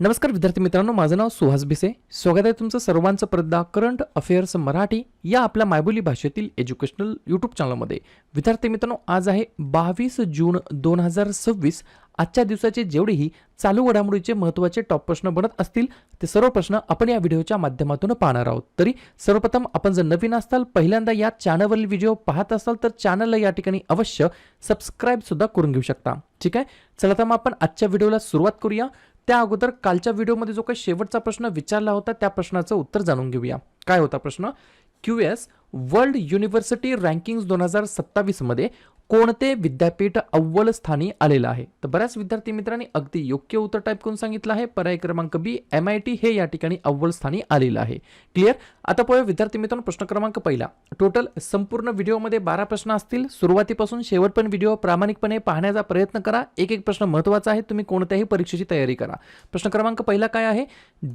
नमस्कार विद्यार्थी मित्रांनो, माझं नाव सुहास भिसे. स्वागत आहे तुमचं सर्वांचं परदा करंट अफेअर्स मराठी या आपल्या मायबोली भाषेतील एज्युकेशनल यूट्यूब चॅनलमध्ये. विद्यार्थी मित्रांनो, आज आहे 22 जून 2026. आजच्या दिवसाचे जेवढेही चालू घडामोडीचे महत्त्वाचे टॉप प्रश्न बनत असतील ते सर्व प्रश्न आपण या व्हिडिओच्या माध्यमातून पाहणार आहोत. तरी सर्वप्रथम आपण जर नवीन असाल, पहिल्यांदा या चॅनलवरील व्हिडिओ पाहत असाल तर चॅनलला या ठिकाणी अवश्य सबस्क्राईब सुद्धा करून घेऊ शकता. ठीक आहे, चला तर मग आपण आजच्या व्हिडिओला सुरुवात करूया. त्या अगोदर कालच्या व्हिडिओमध्ये जो काही शेवटचा प्रश्न विचारला होता त्या प्रश्नाचं उत्तर जाणून घेऊया. काय होता प्रश्न? QS वर्ल्ड युनिव्हर्सिटी रँकिंग्स 2027 मध्ये कोणते विद्यापीठ अव्वल स्थानी आलेलं आहे? तर बऱ्याच विद्यार्थी मित्रांनी अगदी योग्य उत्तर टाईप करून सांगितलं आहे. पर्याय क्रमांक बी, MIT हे या ठिकाणी अव्वल स्थानी आलेलं आहे. क्लिअर? आता पाहूया विद्यार्थी मित्रांनो, प्रश्न क्रमांक पहिला. टोटल संपूर्ण व्हिडिओमध्ये 12 प्रश्न असतील. सुरुवातीपासून शेवटपर्यंत व्हिडिओ प्रामाणिकपणे पाहण्याचा प्रयत्न करा. एक एक प्रश्न महत्त्वाचा आहे. तुम्ही कोणत्याही परीक्षेची तयारी करा. प्रश्न क्रमांक पहिला काय आहे?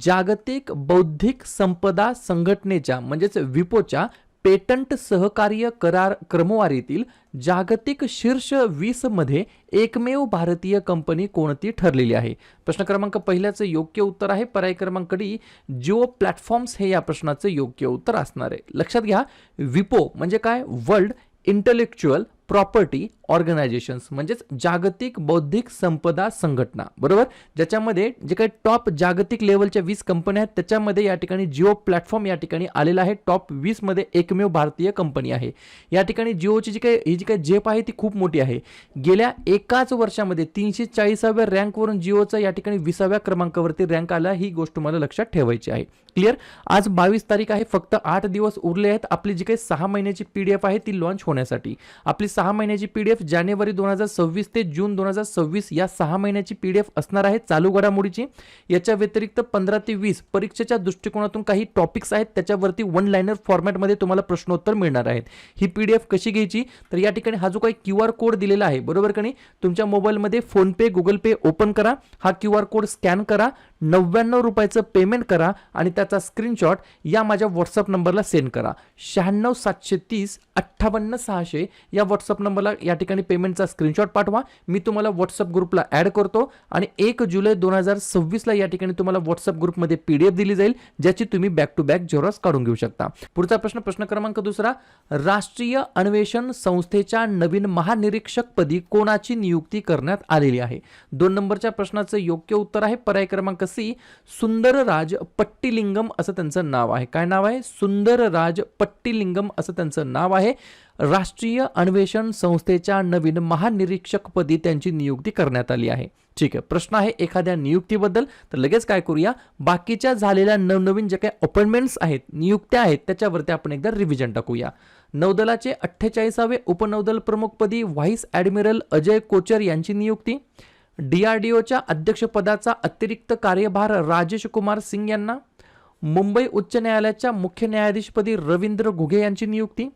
जागतिक बौद्धिक संपदा संघटनेच्या म्हणजेच विपोच्या पेटंट सहकार्य करार क्रमवारीतील जागतिक शीर्ष 20 मध्ये एकमेव भारतीय कंपनी कोणती ठरलेली आहे? प्रश्न क्रमांक पहिल्याचं योग्य उत्तर आहे पर्याय क्रमांक डी, जिओ प्लॅटफॉर्म्स हे या प्रश्नाचं योग्य उत्तर असणार आहे. लक्षात घ्या, विपो म्हणजे काय? वर्ल्ड इंटेलेक्च्युअल प्रॉपर्टी ऑर्गनायझेशन्स म्हणजेच जागतिक बौद्धिक संपदा संघटना, बरोबर. ज्याच्यामध्ये जे काही टॉप जागतिक लेवलच्या 20 कंपन्या आहेत त्याच्यामध्ये या ठिकाणी जिओ प्लॅटफॉर्म या ठिकाणी आलेला आहे. टॉप 20 मध्ये एकमेव भारतीय कंपनी आहे. या ठिकाणी जिओची जी काही झेप आहे ती खूप मोठी आहे. गेल्या एकाच वर्षामध्ये 340व्या रँकवरून जिओचा या ठिकाणी 20व्या क्रमांकावरती रँक आला. ही गोष्ट तुम्हाला लक्षात ठेवायची आहे. क्लिअर? आज 22 तारीख आहे. फक्त 8 दिवस उरले आहेत. आपली जी काही 6 महिन्याची PDF आहे ती लॉन्च होण्यासाठी. आपली 6 महिन्याची PDF जानेवारी 2026 ते जून 2026 या 6 महिन्याची PDF असणार आहे चालू घडामोडीची. याच्या व्यतिरिक्त 15 ते 20 परीक्षेच्या दृष्टिकोनातून काही टॉपिक्स आहेत त्याच्यावरती वन लाइनर फॉर्मॅटमध्ये तुम्हाला प्रश्नोत्तर मिळणार आहेत. ही PDF कशी घ्यायची? तर या ठिकाणी हा जो काही QR कोड दिलेला आहे, बरोबर का नाही, तुमच्या मोबाईलमध्ये फोनपे गुगल पे ओपन करा. हा QR कोड स्कॅन करा, 99 रुपयाचं पेमेंट करा आणि त्याचा स्क्रीनशॉट या माझ्या व्हॉट्सअप नंबरला सेंड करा. 96730586 या व्हॉट्सअप नंबरला या ठिकाणी पेमेंटचा स्क्रीनशॉट पाठवा. मी तुम्हाला व्हॉट्सअप ग्रुपला ऍड करतो आणि 1 जुलै 2026 ला या ठिकाणी तुम्हाला व्हॉट्सअप ग्रुपमध्ये PDF दिली जाईल ज्याची तुम्ही बॅक टू बॅक झेरॉक्स काढून घेऊ शकता. पुढचा प्रश्न, प्रश्न क्रमांक दुसरा. राष्ट्रीय अन्वेषण संस्थेच्या नवीन महानिरीक्षक पदी कोणाची नियुक्ती करण्यात आलेली आहे? 2 नंबरच्या प्रश्नाचं योग्य उत्तर आहे पर्याय क्रमांक सी, सुंदरराज पट्टीलिंगम असं त्यांचं नाव आहे. काय नाव आहे? सुंदरराज पट्टीलिंगम असं त्यांचं नाव आहे. राष्ट्रीय अन्वेषण संस्थेच्या नवीन महानिरीक्षकपदी त्यांची नियुक्ती करण्यात आली आहे. ठीक आहे, प्रश्न आहे एखाद्या नियुक्तीबद्दल. तर लगेच काय करूया, बाकीच्या झालेल्या नवनवीन जे काही अपॉइंटमेंट्स आहेत, नियुक्त्या आहेत, त्याच्यावरती आपण एकदा रिव्हिजन टाकूया. नौदलाचे 48वे उपनौदल प्रमुखपदी व्हाईस ॲडमिरल अजय कोचर यांची नियुक्ती. DRDOच्या अध्यक्षपदाचा अतिरिक्त कार्यभार राजेश कुमार सिंग यांना. मुंबई उच्च न्यायालयाच्या मुख्य न्यायाधीशपदी रवींद्र घुगे यांची नियुक्ती.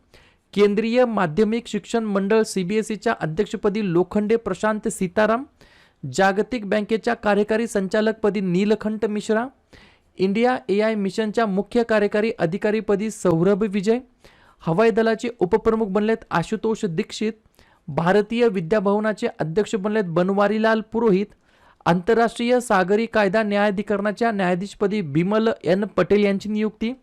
केंद्रीय माध्यमिक शिक्षण मंडळ CBSEच्या अध्यक्षपदी लोखंडे प्रशांत सीताराम. जागतिक बँकेच्या कार्यकारी संचालकपदी नीलकंठ मिश्रा. इंडिया AI मिशनच्या मुख्य कार्यकारी अधिकारीपदी सौरभ विजय. हवाई दलाचे उपप्रमुख बनलेत आशुतोष दीक्षित. भारतीय विद्याभवनाचे अध्यक्ष बनलेत बनवारीलाल पुरोहित. आंतरराष्ट्रीय सागरी कायदा न्यायाधिकरणाच्या न्यायाधीशपदी बिमल N पटेल यांची नियुक्ती.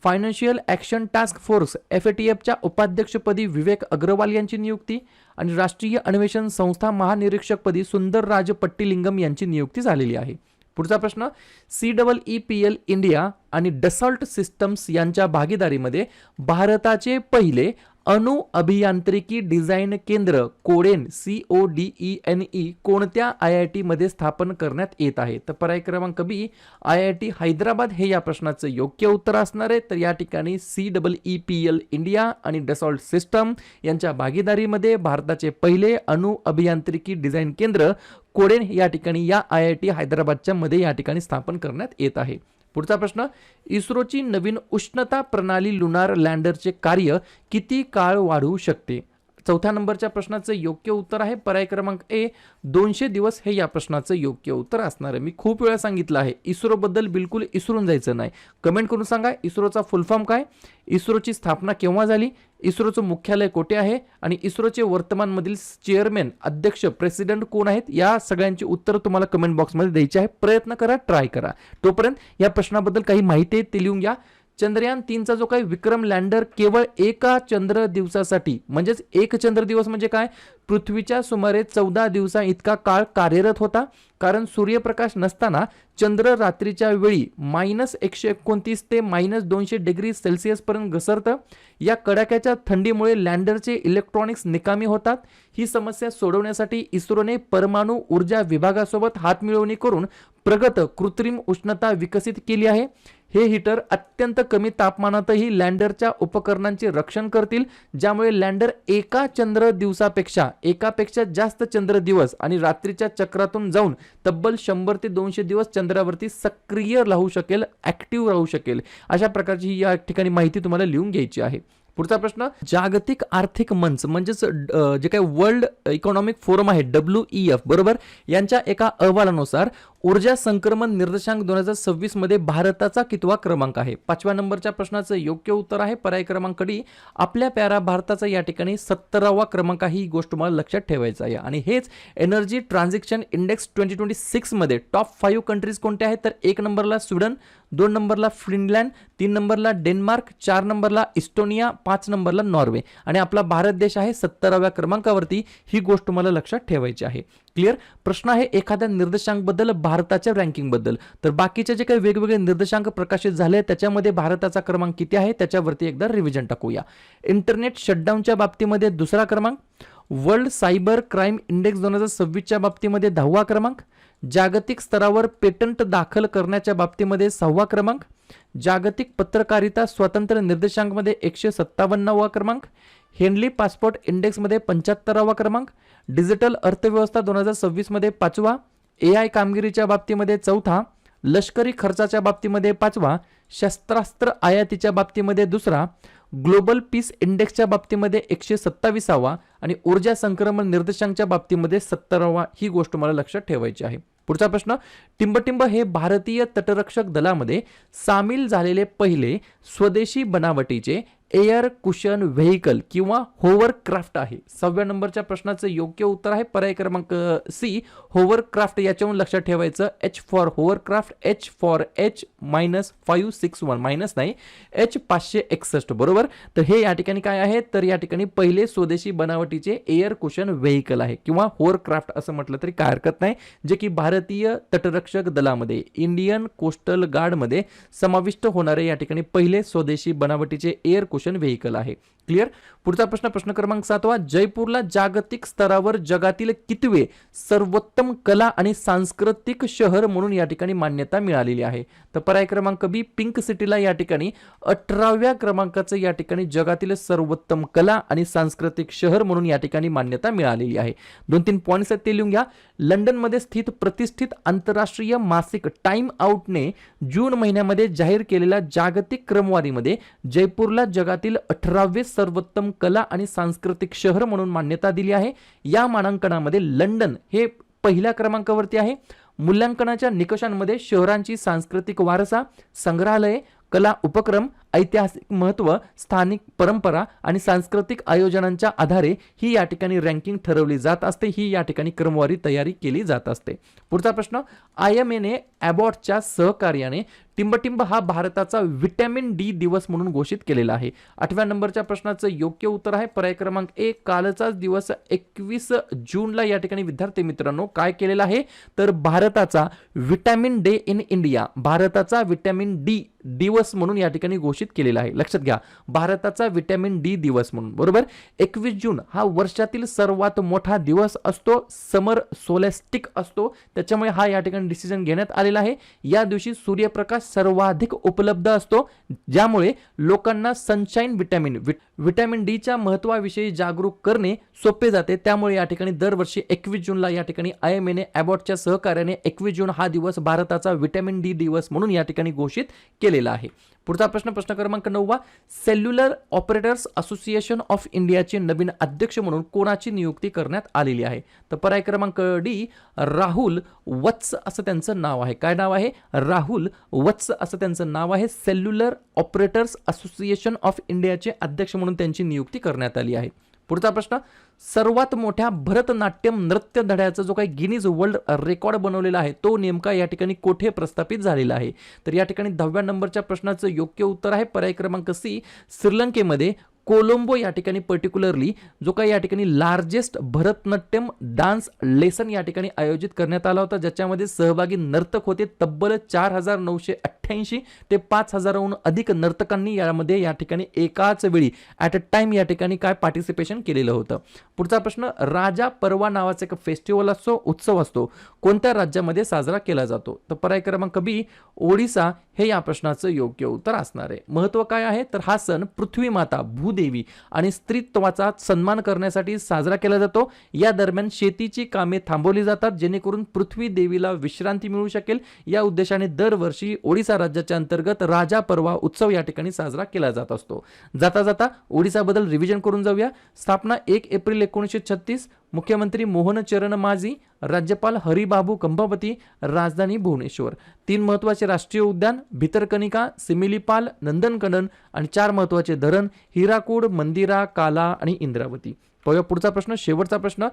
फायनान्शियल ॲक्शन टास्क फोर्स FATFच्या उपाध्यक्षपदी विवेक अग्रवाल यांची नियुक्ती. आणि राष्ट्रीय अन्वेषण संस्था महानिरीक्षकपदी सुंदरराज पट्टीलिंगम यांची नियुक्ती झालेली आहे. पुढचा प्रश्न, CEEPL इंडिया आणि डसॉल्ट सिस्टम्स यांच्या भागीदारीमध्ये भारताचे पहिले अणु अभियांत्रिकी डिझाईन केंद्र कोडेन CODENE कोणत्या IIT मध्ये स्थापन करण्यात येत आहे? तर पर्याय क्रमांक बी, IIT हैदराबाद हे या प्रश्नाचं योग्य उत्तर असणार आहे. तर या ठिकाणी CEEPL इंडिया आणि डसॉल्ट सिस्टम यांच्या भागीदारीमध्ये भारताचे पहिले अणु अभियांत्रिकी डिझाईन केंद्र कोडेन या ठिकाणी या IIT हैदराबादच्या मध्ये या ठिकाणी स्थापन करण्यात येत आहे. पुढचा प्रश्न, इस्रोची नवीन उष्णता प्रणाली लुनार लँडरचे कार्य किती काळ वाढवू शकते? चौथ्या नंबरच्या प्रश्नाचं योग्य उत्तर आहे पर्याय क्रमांक ए 200 दिवस हे या प्रश्नाचं योग्य उत्तर असणार आहे. मी खूप वेळा सांगितलं आहे इस्रो बद्दल बिलकुल इसरून जायचं नाही. कमेंट करून सांगा इस्रोचा फुल फॉर्म काय, इस्रोची स्थापना केव्हा झाली, इस्रोचं मुख्यालय कोठे आहे आणि इस्रोचे वर्तमानमधील चेअरमॅन अध्यक्ष प्रेसिडेंट कोण आहेत, या सगळ्यांची उत्तर तुम्हाला कमेंट बॉक्समध्ये द्यायची आहे. प्रयत्न करा, ट्राय करा. तोपर्यंत या प्रश्नाबद्दल काही माहिती आहे ते लिहून घ्या. चंद्रयान 3चा जो काही विक्रम लँडर केवळ एका चंद्र दिवसासाठी, म्हणजेच एक चंद्र दिवस म्हणजे काय, पृथ्वीच्या सुमारे 14 दिवसा इतका काळ कार्यरत होता. कारण सूर्यप्रकाश नसताना चंद्र रात्रीच्या वेळी -129 ते -200 डिग्री सेल्सिअस पर्यंत घसरतं. या कडाक्याच्या थंडीमुळे लँडरचे इलेक्ट्रॉनिक्स निकामी होतात. ही समस्या सोडवण्यासाठी इस्रोने परमाणु ऊर्जा विभागासोबत हातमिळवणी करून प्रगत कृत्रिम उष्णता विकसित केली आहे. हे हीटर अत्यंत कमी तापमानातही लँडरच्या उपकरणांचे रक्षण करतील, ज्यामुळे लँडर एकापेक्षा जास्त चंद्र दिवस आणि रात्रीच्या चक्रातून जाऊन तब्बल 100 ते 200 दिवस चंद्रावरती सक्रिय राहू शकेल, ऍक्टिव्ह राहू शकेल. अशा प्रकारची या ठिकाणी माहिती तुम्हाला लिहून घ्यायची आहे. पुढचा प्रश्न, जागतिक आर्थिक मंच म्हणजेच जे काही वर्ल्ड इकॉनॉमिक फोरम आहे WEF बरोबर, यांच्या एका अहवालानुसार ऊर्जा संक्रमण निर्देशांक 2026 मध्ये भारताचा कितवा क्रमांक आहे. 5व्या नंबरच्या प्रश्नाचं योग्य उत्तर आहे पर्याय क्रमांक डी. आपल्या प्यारा भारताचा या ठिकाणी 17वा क्रमांक ही गोष्ट मला लक्षात ठेवायचं आहे. आणि हेच एनर्जी ट्रान्झॅक्शन इंडेक्स 2026 मध्ये टॉप 5 कंट्रीज कोणत्या आहेत, तर 1 नंबरला स्वीडन, 2 नंबरला फिनलँड, 3 नंबरला डेन्मार्क, 4 नंबरला इस्टोनिया, 5 नंबरला नॉर्वे आणि आपला भारत देश आहे 17व्या क्रमांकावरती. ही गोष्ट मला लक्षात ठेवायची आहे. क्लिअर. प्रश्न आहे एखाद्या निर्देशांक बद्दल, भारताच्या रँकिंग बद्दल. तर बाकीचे जे काही वेगवेगळे निर्देशांक प्रकाशित झाले त्याच्यामध्ये भारताचा क्रमांक किती आहे त्याच्यावरती एकदा रिव्हिजन टाकूया. इंटरनेट शटडाऊनच्या बाबतीमध्ये 2रा क्रमांक, वर्ल्ड सायबर क्राईम इंडेक्स 2026च्या बाबतीमध्ये 10वा क्रमांक, जागतिक स्तरावर पेटंट दाखल करण्याच्या बाबतीमध्ये 6वा क्रमांक, जागतिक पत्रकारिता स्वातंत्र्य निर्देशांकमध्ये 157वा क्रमांक, हेनली पासपोर्ट इंडेक्समध्ये 75वा क्रमांक, डिजिटल अर्थव्यवस्था 2026 मध्ये 5वा, AI कामगिरीच्या बाबतीमध्ये 4था, लष्करी खर्चाच्या बाबतीमध्ये 5वा, शस्त्रास्त्र आयातीच्या बाबतीमध्ये 2रा, ग्लोबल पीस इंडेक्सच्या बाबतीमध्ये 127वा आणि ऊर्जा संक्रमण निर्देशांकच्या बाबतीमध्ये 17वा. ही गोष्ट मला लक्षात ठेवायची आहे. पुढचा प्रश्न, टिंबटिंब हे भारतीय तटरक्षक दलामध्ये सामील झालेले पहिले स्वदेशी बनावटीचे एअर कुशन व्हेइकल किंवा होवरक्राफ्ट आहे. 6व्या नंबरच्या प्रश्नाचं योग्य उत्तर आहे पर्याय क्रमांक सी, होवरक्राफ्ट. याच्यावरून लक्षात ठेवायचं H for hovercraft, H for H-561 minus नाही, H-561 बरोबर. तर हे या ठिकाणी काय आहे, तर या ठिकाणी पहिले स्वदेशी बनावटीचे एअर कुशन व्हेइकल आहे किंवा होवरक्राफ्ट असं म्हटलं तरी काय हरकत नाही, जे की भारतीय तटरक्षक दलामध्ये इंडियन कोस्टल गार्डमध्ये समाविष्ट होणारे या ठिकाणी पहिले स्वदेशी बनावटीचे एअर कुशन व्हेइकल आहे. क्लिअर. पुढचा प्रश्न, प्रश्न क्रमांक 7वा, जयपूरला जागतिक स्तरावर जगातील कितवे सर्वोत्तम कला आणि सांस्कृतिक शहर म्हणून या ठिकाणी मान्यता मिळालेली आहे. तर पर्याय क्रमांक बी, पिंक सिटीला या ठिकाणी 18व्या क्रमांकाचं या ठिकाणी जगातील सर्वोत्तम कला आणि सांस्कृतिक शहर म्हणून या ठिकाणी मान्यता मिळालेली आहे. 2-3 पॉइंट्स आहेत ते लिहून घ्या. लंडनमध्ये स्थित प्रतिष्ठित आंतरराष्ट्रीय मासिक टाइम आउटने जून महिन्यामध्ये जाहीर केलेल्या जागतिक क्रमवारीमध्ये जयपूरला जगातील 18वे सर्वोत्तम कला आणि सांस्कृतिक शहर म्हणून मान्यता दिली आहे. या मानांकनामध्ये लंडन हे पहिल्या क्रमांकावरती आहे. मूल्यांकनाच्या निकषांमध्ये शहरांची सांस्कृतिक वारसा, संग्रहालये, कला उपक्रम, ऐतिहासिक महत्त्व, स्थानिक परंपरा आणि सांस्कृतिक आयोजनांच्या आधारे ही या ठिकाणी रँकिंग ठरवली जात असते. ही या ठिकाणी क्रमवारी तयारी केली जात असते. पुढचा प्रश्न, IMA अबॉटच्या सहकार्याने टिंबटिंब हा भारताचा व्हिटॅमिन डी दिवस म्हणून घोषित केलेला आहे. 8व्या नंबरच्या प्रश्नाचं योग्य उत्तर आहे पर्याय क्रमांक ए, कालचाच दिवस 21 जूनला या ठिकाणी विद्यार्थी मित्रांनो काय केलेला आहे, तर भारताचा व्हिटॅमिन डे इन इंडिया, भारताचा व्हिटॅमिन डी दिवस म्हणून या ठिकाणी घोषित केलेला आहे. लक्षात घ्या, भारताचा व्हिटॅमिन डी दिवस म्हणून बरोबर. 21 जून हा वर्षातील सर्वात मोठा दिवस असतो, समर सोलेस्टिक असतो, त्याच्यामुळे हा या ठिकाणी डिसिजन घेण्यात आलेला आहे. या दिवशी सूर्यप्रकाश सर्वाधिक उपलब्ध असतो, ज्यामुळे लोकांना सनशाईन व्हिटॅमिन डीच्या महत्त्वाविषयी जागरूक करणे सोपे जाते. त्यामुळे या ठिकाणी दरवर्षी 21 जूनला या ठिकाणी IMA अबॉटच्या सहकार्याने 21 जून हा दिवस भारताचा व्हिटॅमिन डी दिवस म्हणून या ठिकाणी घोषित केलेला आहे. पुढचा प्रश्न क्रमांक 9 सेल्युलर ऑपरेटर्स असोसिएशन ऑफ इंडियाचे नवीन अध्यक्ष म्हणून कोणाची नियुक्ती करण्यात आलेली आहे? तर पर्याय क्रमांक डी राहुल वत्स असं त्यांचं नाव आहे. काय नाव आहे? राहुल वत्स असं त्यांचं नाव आहे. सेल्युलर ऑपरेटर्स असोसिएशन ऑफ इंडियाचे अध्यक्ष म्हणून त्यांची नियुक्ती करण्यात आली आहे. पुढचा प्रश्न सर्वात मोठ्या भरतनाट्यम नृत्य धड्याचा जो काही गिनीज वर्ल्ड रेकॉर्ड बनवलेला आहे तो नेमका या ठिकाणी कोठे प्रस्थापित झालेला आहे? तर या ठिकाणी 10व्या नंबरच्या प्रश्नाचं योग्य उत्तर आहे पर्याय क्रमांक सी श्रीलंकेमध्ये कोलंबो या ठिकाणी पर्टिक्युलरली जो काही या ठिकाणी लार्जेस्ट भरतनाट्यम डान्स लेसन या ठिकाणी आयोजित करण्यात आला होता, ज्याच्यामध्ये सहभागी नर्तक होते तब्बल 4988 ते 5000हून अधिक नर्तकांनी यामध्ये या ठिकाणी एकाच वेळी ॲट अ टाइम या ठिकाणी काय पार्टिसिपेशन केलेलं होतं. पुढचा प्रश्न राजा परवा नावाचा एक फेस्टिवल असतो, उत्सव असतो, कोणत्या राज्यामध्ये साजरा केला जातो? तर पर्याय क्रमांक बी ओडिसा हे या प्रश्नाचं योग्य उत्तर असणार आहे. महत्व काय आहे? तर हा सण पृथ्वी माता भूदेवी आणि स्त्रीत्वाचा सन्मान करण्यासाठी साजरा केला जातो. या दरम्यान शेतीची कामे थांबवली जातात जेणेकरून पृथ्वी देवीला विश्रांती मिळू शकेल. या उद्देशाने दरवर्षी ओडिसा राज्याच्या अंतर्गत राजा परवा उत्सव या ठिकाणी साजरा केला जात असतो. जाता जाता ओडिसाबद्दल रिव्हिजन करून जाऊया. स्थापना 1 एप्रिल 1936, मुख्यमंत्री मोहन चरण माझी, राज्यपाल हरिबाबू कंभापती, राजधानी भुवनेश्वर. 3 महत्वाचे राष्ट्रीय उद्यान भितरकनिका, सिमिलीपाल, नंदनकनन आणि 4 महत्वाचे धरण हिराकूड, मंदिरा, काला आणि इंद्रावती. पाहूया पुढचा प्रश्न, शेवटचा प्रश्न.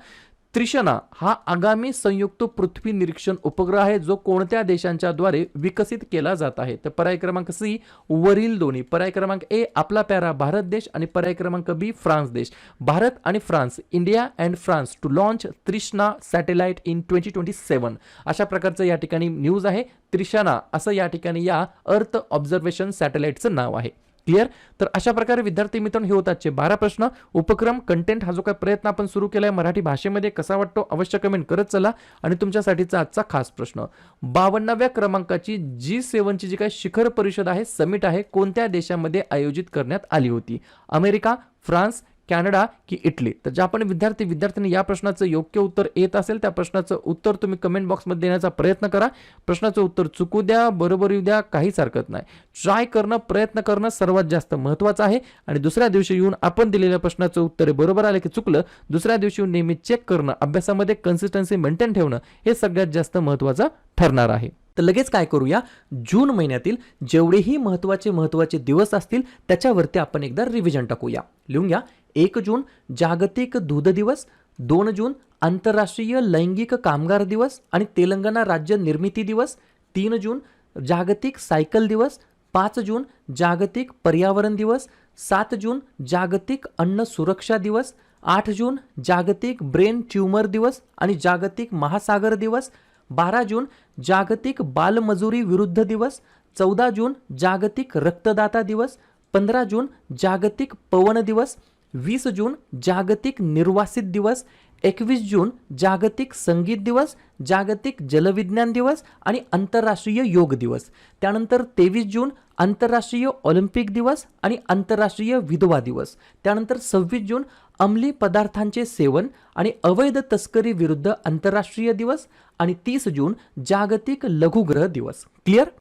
त्रिशना हा आगामी संयुक्त पृथ्वी निरीक्षण उपग्रह आहे जो कोणत्या देशांच्या द्वारे विकसित केला जात आहे? तर पर्याय क्रमांक सी वरील दोन्ही. पर्याय क्रमांक ए आपला प्यारा भारत देश आणि पर्याय क्रमांक बी फ्रान्स देश. भारत आणि France, India and France to launch Trishna satellite in 2027 अशा प्रकारचं या ठिकाणी न्यूज आहे. त्रिशना असं या ठिकाणी या अर्थ ऑब्झर्वेशन सॅटेलाइटचं नाव आहे. क्लिअर? तर अशा प्रकारे विद्यार्थी मित्रांनो हे होतातचे 12 प्रश्न. उपक्रम कंटेंट हा जो काही प्रयत्न आपण सुरू केलाय मराठी भाषेमध्ये कसा वाटतो अवश्य कमेंट करत चला. आणि तुमच्यासाठीचा आजचा खास प्रश्न 52व्या क्रमांकाची G7 ची जी काही शिखर परिषद आहे, समिट आहे, कोणत्या देशामध्ये आयोजित करण्यात आली होती? अमेरिका, फ्रान्स, कॅनडा की इटली? तर ज्या आपण विद्यार्थ्यांनी या प्रश्नाचं योग्य उत्तर येत असेल त्या प्रश्नाचं उत्तर तुम्ही कमेंट बॉक्समध्ये देण्याचा प्रयत्न करा. प्रश्नाचं उत्तर चुकू द्या, बरोबर येऊ द्या, काहीच हरकत नाही. ट्राय करणं, प्रयत्न करणं सर्वात जास्त महत्त्वाचं आहे. आणि दुसऱ्या दिवशी येऊन आपण दिलेल्या प्रश्नाचं उत्तर बरोबर आलं की चुकलं, दुसऱ्या दिवशी येऊन नेहमी चेक करणं, अभ्यासामध्ये कन्सिस्टन्सी मेंटेन ठेवणं हे सगळ्यात जास्त महत्त्वाचं ठरणार आहे. तर लगेच काय करूया, जून महिन्यातील जेवढेही महत्त्वाचे दिवस असतील त्याच्यावरती आपण एकदा रिव्हिजन टाकूया. लिहून घ्या. 1 जून जागतिक दूध दिवस, 2 जून आंतरराष्ट्रीय लैंगिक कामगार दिवस आणि तेलंगणा राज्य निर्मिती दिवस, 3 जून जागतिक सायकल दिवस, 5 जून जागतिक पर्यावरण दिवस, 7 जून जागतिक अन्न सुरक्षा दिवस, 8 जून जागतिक ब्रेन ट्यूमर दिवस आणि जागतिक महासागर दिवस, 12 जून जागतिक बालमजुरी विरुद्ध दिवस, 14 जून जागतिक रक्तदाता दिवस, 15 जून जागतिक पवन दिवस, 20 जून जागतिक निर्वासित दिवस, 21 जून जागतिक संगीत दिवस, जागतिक जलविज्ञान दिवस आणि आंतरराष्ट्रीय योग दिवस. त्यानंतर 23 जून आंतरराष्ट्रीय ऑलिम्पिक दिवस आणि आंतरराष्ट्रीय विधवा दिवस. त्यानंतर 26 जून अंमली पदार्थांचे सेवन आणि अवैध तस्करी विरुद्ध आंतरराष्ट्रीय दिवस आणि 30 जून जागतिक लघुग्रह दिवस. क्लिअर?